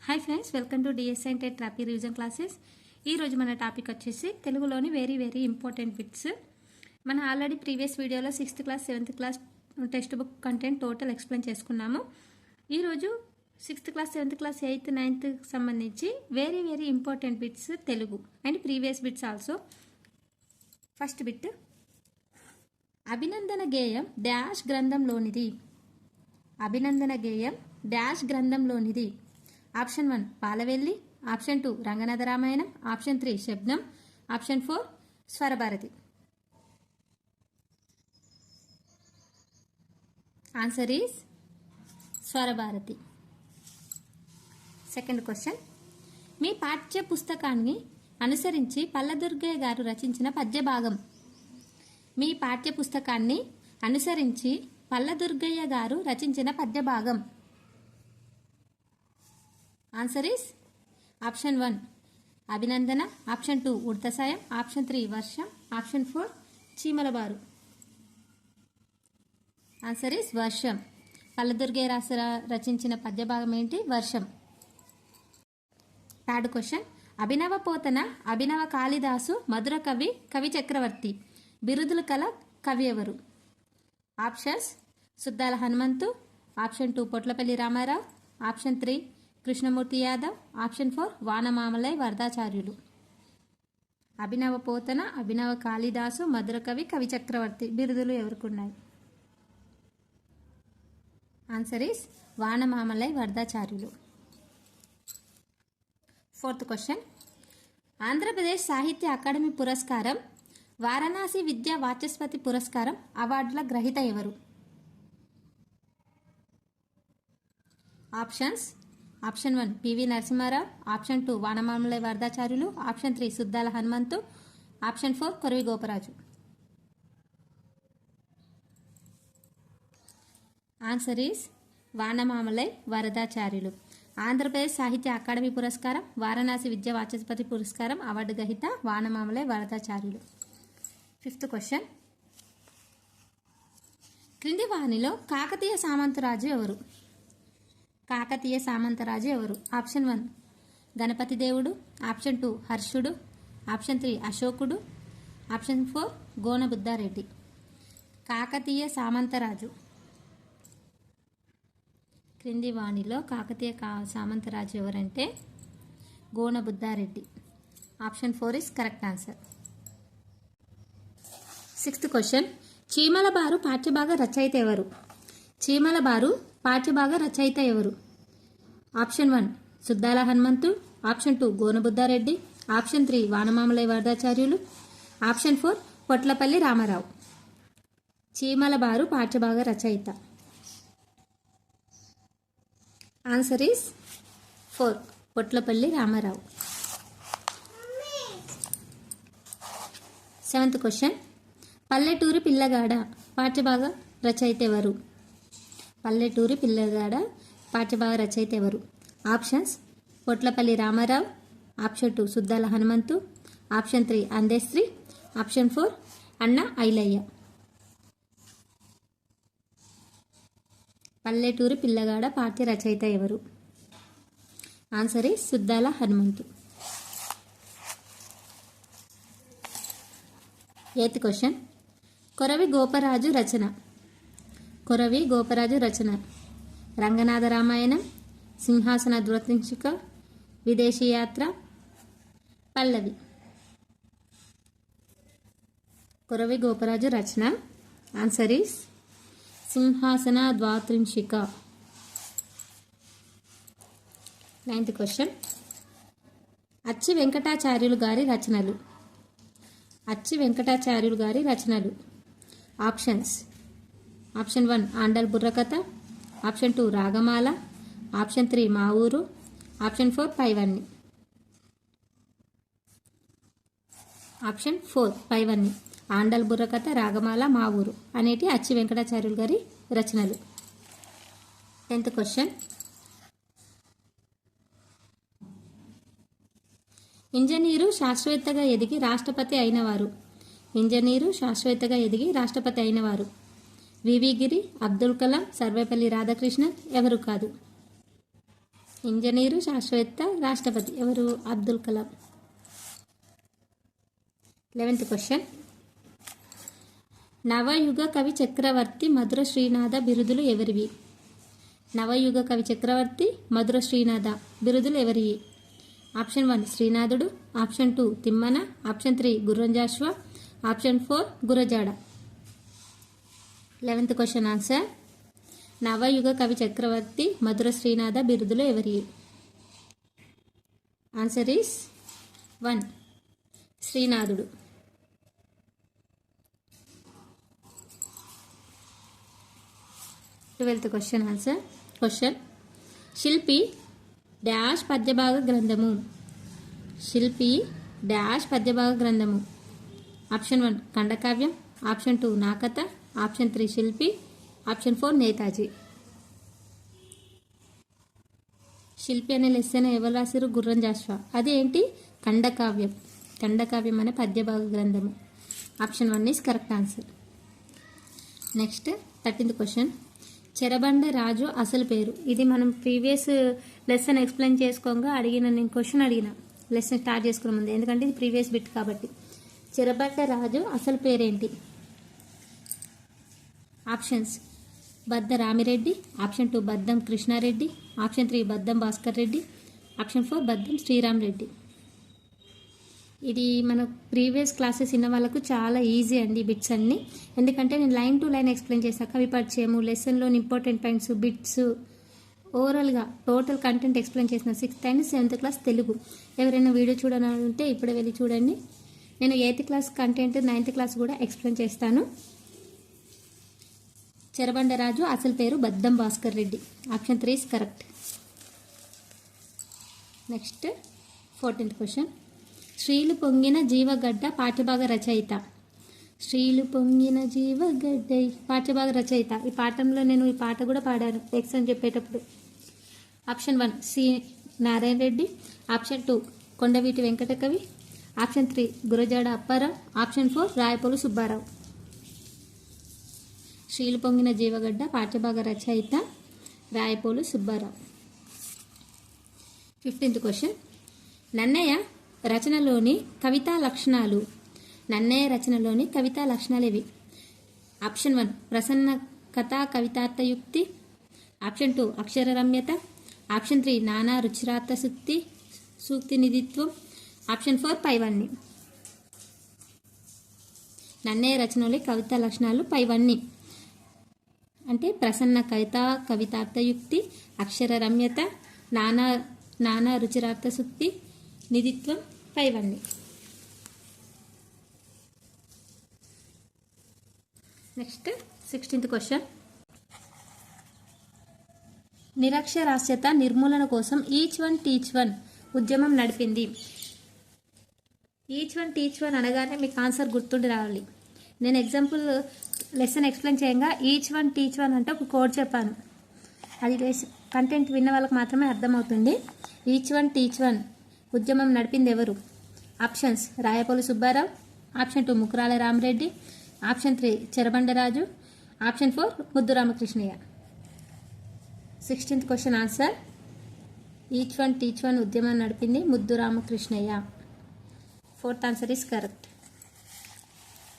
Hi friends, welcome to DSI and ట్రాపీ revision classes. ఈరోజు మన టాపిక్ వచ్చేసి తెలుగులోని వెరీ ఇంపార్టెంట్ బిట్స్. మనం ఆల్రెడీ ప్రీవియస్ వీడియోలో 6th class 7th class text book content total explain చేసుకున్నాము. ఈరోజు 6th class 7th class 8th 9th సంబంధించి very important bits Telugu and previous bits also. First bit, అభినందన గేయం డాష్ గ్రంథంలోనిది. అభినందన గేయం dash గ్రంథంలోనిది. Option 1 Palavelli, option 2 Ranganatha Ramayanam, option 3 శబ్దం, option 4 Swarabharati. Answer is Swarabharati. Second question, మీ పాఠ్య పుస్తకాన్ని అనుసరించి పల్లదుర్గయ్య గారు రచించిన పద్య భాగం. మీ పాఠ్య పుస్తకాన్ని అనుసరించి పల్లదుర్గయ్య గారు రచించిన పద్య భాగం. Answer is option 1 Abhinandana, option 2 ఉడతసాయం, option 3 వర్షం, ఆప్షన్ 4 చీమలబారు. ఆన్సర్ ఈస్ వర్షం. పల్లదుర్గయ్య రచించిన పద్య భాగం ఏంటి? వర్షం. థర్డ్ క్వశ్చన్, అభినవ పోతన, అభినవ కాళిదాసు, మధుర కవి, కవి చక్రవర్తి బిరుదులు కల కవి ఎవరు? Options Suddala Hanumanthu, option 2 Potlapalli Ramarao, option 3 Krishnamurthy Yadav, option 4 Vanamamalai Varadacharyulu. Abhinava Pothana, అభినవ కాళిదాసు, మధుర కవి, కవి చక్రవర్తి బిరుదులు ఎవరికి ఉన్నాయి? Answer is Vanamamalai Varadacharyulu. Fourth question, Andhra Pradesh సాహిత్య అకాడమీ పురస్కారం, వారణాసి విద్యా వాచస్పతి పురస్కారం అవార్డుల గ్రహీత ఎవరు? Options option 1 PV Narasimha Rao, option 2 Vanamamalai Varadacharyulu, option 3 Suddala Hanumanthu, option 4 Koravi Goparaju. Answer is Vanamamalai Varadacharyulu. Andhra Pradesh సాహిత్య అకాడమీ పురస్కారం, వారణాసి విద్యా వాచస్పతి పురస్కారం అవార్డు గ్రహీత వానమామలై వరదాచార్యులు. ఫిఫ్త్ క్వశ్చన్, క్రింది వానిలో కాకతీయ సామంతరాజు ఎవరు? కాకతీయ సామంతరాజు ఎవరు? ఆప్షన్ 1 గణపతి దేవుడు, ఆప్షన్ 2 హర్షుడు, ఆప్షన్ 3 అశోకుడు, ఆప్షన్ 4 గోనబుద్ధారెడ్డి. కాకతీయ సామంతరాజు. క్రింది వాణిలో కాకతీయ సామంతరాజు ఎవరంటే Gona Buddha Reddy. Option 4 is correct answer. Sixth question, Cheemalabaru పాఠ్యభాగ రచయిత ఎవరు? చీమలబారు పాఠ్యభాగ రచయిత ఎవరు? Option 1 Suddala Hanumanthu, option 2 Gona Buddha Reddy, option 3 Vanamamalai Varadacharyulu, option 4 Potlapalli Rama Rao. Cheemalabaru పాఠ్యభాగ రచయిత. Answer is 4 Potlapalli Rama Rao. Seventh question, Palleturi Pillagada పాఠ్యభాగ రచయిత ఎవరు? పల్లెటూరి పిల్లగాడ పాఠ్యభాగ రచయిత ఎవరు? Options Potlapalli Ramarao, option 2 Suddala Hanumanthu, option 3 Andesri, option 4 Anna Ailaiah. Palleturi Pillagada పాఠ్య రచయిత ఎవరు? Answer is Suddala Hanumanthu. Eighth question, Koravi Goparaju రచన. కొరవి గోపరాజు రచన రంగనాథ రామాయణం, సింహాసన ద్వ్రతించిక, విదేశీ యాత్ర, పల్లవి. కొరవి గోపరాజు రచన. Answer is Simhasana Dvatrimsika. Ninth question, అచ్చి వెంకటాచార్యులు గారి రచనలు. అచ్చి వెంకటాచార్యులు గారి రచనలు. ఆప్షన్స్ ఆప్షన్ 1 ఆండల్ బుర్రకథ, ఆప్షన్ 2 రాగమాల, ఆప్షన్ 3 మా ఊరు, ఆప్షన్ 4 పైవన్ని. ఆప్షన్ 4 పైవన్ని. ఆండల్ బుర్రకథ, రాగమాల, మా ఊరు అనేటి అచ్చి వెంకటాచార్యులు గారి రచనలు. 10th క్వశ్చన్, ఇంజనీరు శాస్త్రవేత్తగా ఎదిగి రాష్ట్రపతి అయినవారు. ఇంజనీరు శాస్త్రవేత్తగా ఎదిగి రాష్ట్రపతి అయినవారు. వివి గిరి, అబ్దుల్ కలాం, సర్వేపల్లి రాధాకృష్ణన్ ఎవరు కాదు. ఇంజనీరు, శాస్త్రవేత్త, రాష్ట్రపతి ఎవరు? అబ్దుల్ కలాం. 11th question. నవయుగ కవి చక్రవర్తి మధుర శ్రీనాథ బిరుదులు ఎవరివి? నవయుగ కవి చక్రవర్తి మధుర శ్రీనాథ బిరుదులు ఎవరివి? Option 1 Srinathudu, option 2 Timmana, option 3 Gurram Jashuva, option 4 Gurajada. 11th question answer. నవయుగ కవి చక్రవర్తి మధుర శ్రీనాథ బిరుదులు ఎవరి? Answer is 1 Srinathudu. 12th question answer. Question. శిల్పి డాష్ పద్యభాగ గ్రంథము. శిల్పి డాష్ పద్యభాగ గ్రంథము. ఆప్షన్ 1 ఖండకావ్యం, ఆప్షన్ 2 నాకథ, ఆప్షన్ 3 శిల్పి, ఆప్షన్ 4 నేతాజీ. శిల్పి అనే లెసన్ ఎవరు రాశారు? గుర్రంజాశ్వ. అదేంటి? ఖండకావ్యం. ఖండకావ్యం అనే పద్యభాగ గ్రంథము. Option 1 is correct answer. Next 13th question. Cherabanda Raju అసలు పేరు. ఇది మనం ప్రీవియస్ లెసన్ ఎక్స్ప్లెయిన్ చేసుకోగా నేను క్వశ్చన్ అడిగిన లెసన్ స్టార్ట్ చేసుకునే ముందు, ఎందుకంటే ఇది ప్రీవియస్ బిట్ కాబట్టి. చెరబండ రాజు అసలు పేరేంటి? ఆప్షన్స్ బద్ద రామిరెడ్డి, ఆప్షన్ 2 బద్దం కృష్ణారెడ్డి, ఆప్షన్ 3 బద్దం భాస్కర్ రెడ్డి, ఆప్షన్ 4 బద్దం శ్రీరామ్ రెడ్డి. ఇది మన ప్రీవియస్ క్లాసెస్ విన్న వాళ్ళకు చాలా ఈజీ అండి బిట్స్ అన్నీ, ఎందుకంటే నేను లైన్ టు లైన్ ఎక్స్ప్లెయిన్ చేశాను. కవి పరిచయము, లెసన్లోని ఇంపార్టెంట్ పాయింట్స్, బిట్స్, ఓవరాల్గా టోటల్ కంటెంట్ ఎక్స్ప్లెయిన్ చేసిన 6th and 7th class Telugu. ఎవరైనా వీడియో చూడాలంటే ఇప్పుడే వెళ్ళి చూడండి. నేను 8th class content, 9th class కూడా ఎక్స్ప్లెయిన్ చేస్తాను. చెరబండరాజు అసలు పేరు Baddam Bhaskar Reddy. Option 3 is correct. Next 14th question. Srilu Pongina Jeevagadda పాఠ్యభాగ రచయిత. శ్రీలు పొంగిన జీవగడ్డ పాఠ్యభాగ రచయిత. ఈ పాఠంలో నేను ఈ పాట కూడా పాడాను ఎగ్జామ్ చెప్పేటప్పుడు. Option 1 C Narayana Reddy, option 2 Kondaveeti Venkatakavi, option 3 Gurajada Appa Rao, option 4 Rayaprolu Subba Rao. Srilu Pongina Jeevagadda పాఠ్యభాగ రచయిత రాయపోలు సుబ్బారావు. 15th question. నన్నయ్య రచనలోని కవితా లక్షణాలు. నన్నయ్య రచనలోని కవితా లక్షణాలు ఇవి. ఆప్షన్ 1 ప్రసన్న కథా కవితార్థయుక్తి, ఆప్షన్ 2 అక్షర రమ్యత, ఆప్షన్ 3 నానా రుచిరార్థ సూక్తి నిధిత్వం, ఆప్షన్ 4 పైవన్నీ. నన్నయ్య రచనలోని కవితా లక్షణాలు పైవన్నీ అంటే ప్రసన్న కవితార్థయుక్తి, అక్షర రమ్యత, నానా రుచిరార్థ సూక్తి నిధిత్వం, పైవన్నీ. Next 16th question. నిరక్షరాస్యత నిర్మూలన కోసం ఈచ్ వన్ టీచ్ వన్ ఉద్యమం నడిపింది. ఈచ్ వన్ టీచ్ వన్ అనగానే మీకు ఆన్సర్ గుర్తుండి రావాలి. నేను ఎగ్జాంపుల్ లెసన్ ఎక్స్ప్లెయిన్ చేయంగా ఈచ్ వన్ టీచ్ వన్ అంటే ఒక కోడ్ చెప్పాను, అది కంటెంట్ విన్న వాళ్ళకి మాత్రమే అర్థమవుతుంది. ఈచ్ వన్ టీచ్ వన్ ఉద్యమం నడిపింది ఎవరు? Options Rayaprolu Subba Rao, option 2 Mukurala Rama Reddy, option 3 Cherabanda Raju, option 4 Muddu Ramakrishnaiah. 16th question answer. Each one teach one ఉద్యమం నడిపింది Muddu Ramakrishnaiah. 4th answer is correct.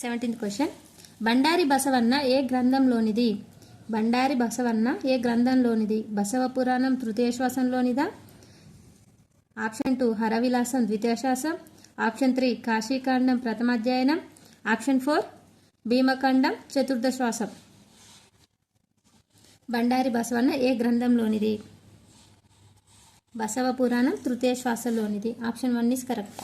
17th question. Bandari Basavanna ఏ గ్రంథంలోనిది? బండారి బసవన్న ఏ గ్రంథంలోనిది? బసవ పురాణం తృతీయ శ్వాసంలోనిదా? ఆప్షన్ 2 హరవిలాసం ద్వితీయశ్వాసం, ఆప్షన్ 3 కాశీకాండం ప్రథమాధ్యాయనం, ఆప్షన్ 4 భీమఖండం చతుర్థ శ్వాసం. బండారి బసవన్న ఏ గ్రంథంలోనిది? బసవ పురాణం తృతీయ శ్వాసంలోనిది. Option 1 is correct.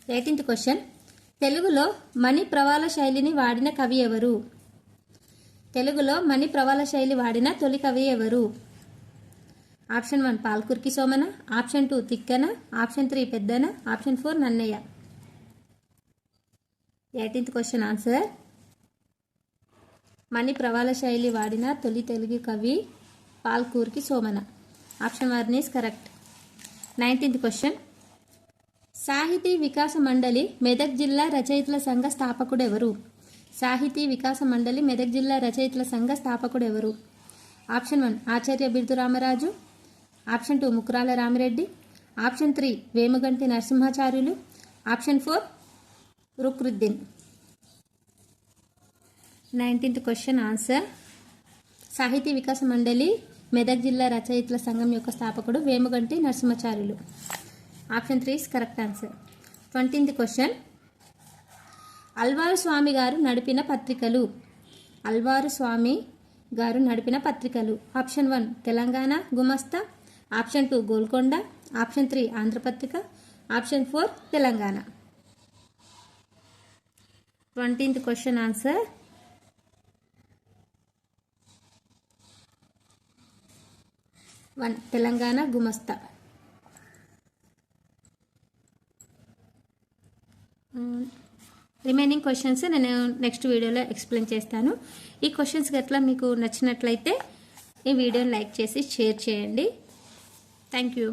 18th question. తెలుగులో మణి ప్రవాళ శైలిని వాడిన కవి ఎవరు? తెలుగులో మణి ప్రవాళ శైలి వాడిన తొలి కవి ఎవరు? Option 1 Palkuriki Somana, option 2 Tikkana, option 3 Peddana, option 4 Nannaya. 18th question answer. Mani Pravala శైలి వాడిన తొలి తెలుగు కవి Palkuriki Somana. Option 1 is correct. 19th question. Sahiti Vikasa Mandali Medak జిల్లా రచయితల సంఘ స్థాపకుడు ఎవరు? సాహితీ వికాస మండలి మెదక్ జిల్లా రచయితల సంఘ స్థాపకుడు ఎవరు? Option 1 Acharya Birudu Rama Raju, option 2 Mukurala Rami Reddy, option 3 Vemaganti Narasimhacharyulu, option 4 Rukruddin. 19th question answer. Sahiti Vikasa Mandali Medak జిల్లా రచయితల సంఘం యొక్క స్థాపకుడు Vemaganti Narasimhacharyulu. Option 3 is correct answer. 20th question. Alwar Swamy గారు నడిపిన పత్రికలు. అల్వారు స్వామి గారు నడిపిన పత్రికలు. ఆప్షన్ 1 తెలంగాణ గుమస్తా, option 2 Golconda, option 3 Andhra Patrika, option 4 Telangana. 20th question answer. Telangana గుమస్తా. రిమైనింగ్ క్వశ్చన్స్ నేను నెక్స్ట్ వీడియోలో ఎక్స్ప్లెయిన్ చేస్తాను. ఈ క్వశ్చన్స్ గట్లా మీకు నచ్చినట్లయితే ఈ వీడియోని లైక్ చేసి షేర్ చేయండి. Thank you.